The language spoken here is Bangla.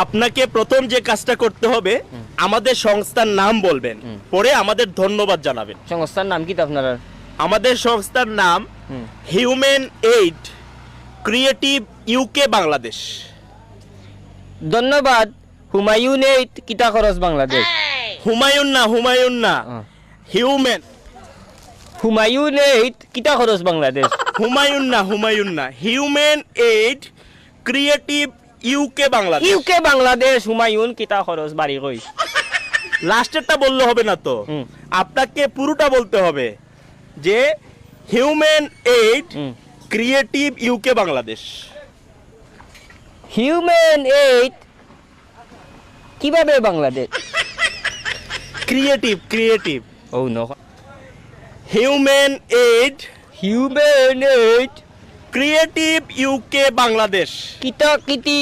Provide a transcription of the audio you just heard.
আপনাকে প্রথম যে কাজটা করতে হবে আমাদের সংস্থার নাম বলবেন, পরে আমাদের ধন্যবাদ জানাবেন। সংস্থার নাম কি তো আপনার? আমাদের সংস্থার নাম human aid creative UK Bangladesh. ধন্যবাদ। হুমায়ুন এইট কিতা খরচ বাংলাদেশ। হুমায়ুন না হিউম্যান। হুমায়ুন এইট কিতা খরচ বাংলাদেশ। হুমায়ুন না human aid creative UK Bangladesh. UK Bangladesh Humayun কিতা খরচ বাড়ি কই। লাস্টেরটা বললে হবে না তো, আপনাকে পুরোটা বলতে হবে যে human aid creative UK Bangladesh. Human aid কিভাবে বাংলাদেশ। ক্রিয়েটিভ ও নো। Human aid human aid creative UK Bangladesh. কিতা কিতি